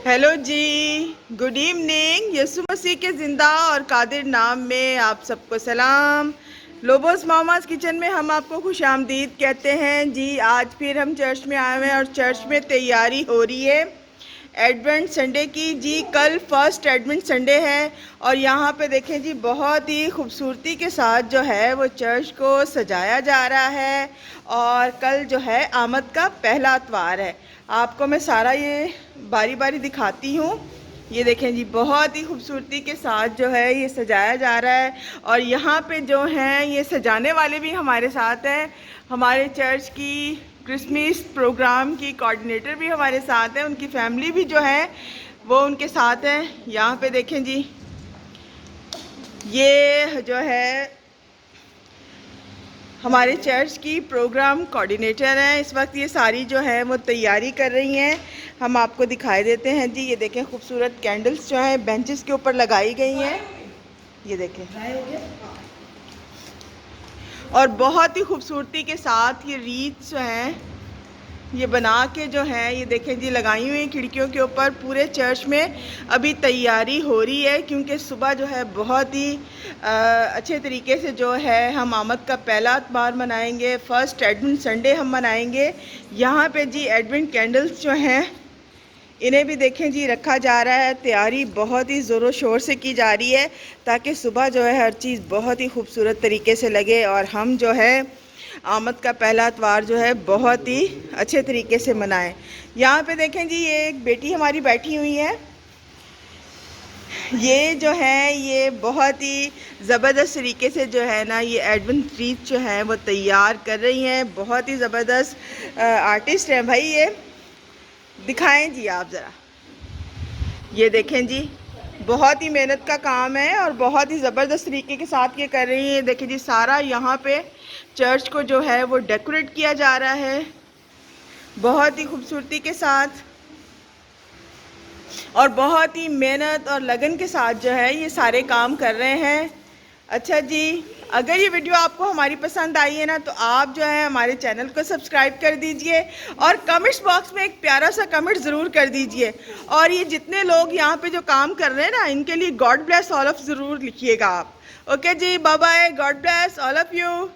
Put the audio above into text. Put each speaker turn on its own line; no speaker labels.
Hello जी, good evening. यीशु मसीह के ज़िंदा और कादिर नाम में आप सबको सलाम। लोबोस मामास किचन में हम आपको खुशामदीद कहते हैं जी। आज फिर हम चर्च में आए हुए हैं और चर्च में तैयारी हो रही है एडवेंट संडे की जी। कल फर्स्ट एडवेंट संडे है और यहाँ पे देखें जी, बहुत ही खूबसूरती के साथ जो है वो चर्च को सजाया जा रहा है। और कल जो है आमद का पहला इतवार है। आपको मैं सारा ये बारी बारी दिखाती हूँ। ये देखें जी, बहुत ही खूबसूरती के साथ जो है ये सजाया जा रहा है। और यहाँ पे जो हैं ये सजाने वाले भी हमारे साथ हैं। हमारे चर्च की क्रिसमस प्रोग्राम की कोऑर्डिनेटर भी हमारे साथ हैं, उनकी फैमिली भी जो है वो उनके साथ है। यहाँ पे देखें जी, ये जो है हमारे चर्च की प्रोग्राम कोऑर्डिनेटर हैं। इस वक्त ये सारी जो है वो तैयारी कर रही हैं। हम आपको दिखाई देते हैं जी। ये देखें, खूबसूरत कैंडल्स जो हैं बेंचेस के ऊपर लगाई गई हैं। ये देखें, और बहुत ही खूबसूरती के साथ ये रीत जो हैं ये बना के जो है ये देखें जी लगाई हुई खिड़कियों के ऊपर। पूरे चर्च में अभी तैयारी हो रही है क्योंकि सुबह जो है बहुत ही अच्छे तरीके से जो है हम आमद का पहला इतवार मनाएंगे। फर्स्ट एडवेंट संडे हम मनाएंगे। यहाँ पे जी एडवेंट कैंडल्स जो हैं इन्हें भी देखें जी रखा जा रहा है। तैयारी बहुत ही ज़ोरों शोर से की जा रही है ताकि सुबह जो है हर चीज़ बहुत ही खूबसूरत तरीके से लगे और हम जो है आमद का पहला इतवार जो है बहुत ही अच्छे तरीके से मनाएं। यहाँ पे देखें जी, ये एक बेटी हमारी बैठी हुई है। ये जो है ये बहुत ही ज़बरदस्त तरीके से जो है ना ये एडवेंट रीत जो है वो तैयार कर रही हैं। बहुत ही ज़बरदस्त आर्टिस्ट हैं भाई। ये दिखाएं जी आप ज़रा। ये देखें जी, बहुत ही मेहनत का काम है और बहुत ही ज़बरदस्त तरीके के साथ ये कर रही है। देखिए जी, सारा यहाँ पे चर्च को जो है वो डेकोरेट किया जा रहा है बहुत ही खूबसूरती के साथ और बहुत ही मेहनत और लगन के साथ जो है ये सारे काम कर रहे हैं। अच्छा जी, अगर ये वीडियो आपको हमारी पसंद आई है ना तो आप जो है हमारे चैनल को सब्सक्राइब कर दीजिए और कमेंट्स बॉक्स में एक प्यारा सा कमेंट ज़रूर कर दीजिए। और ये जितने लोग यहाँ पे जो काम कर रहे हैं ना इनके लिए गॉड ब्लेस ऑल ऑफ ज़रूर लिखिएगा आप। ओके जी, bye bye, God bless all of you.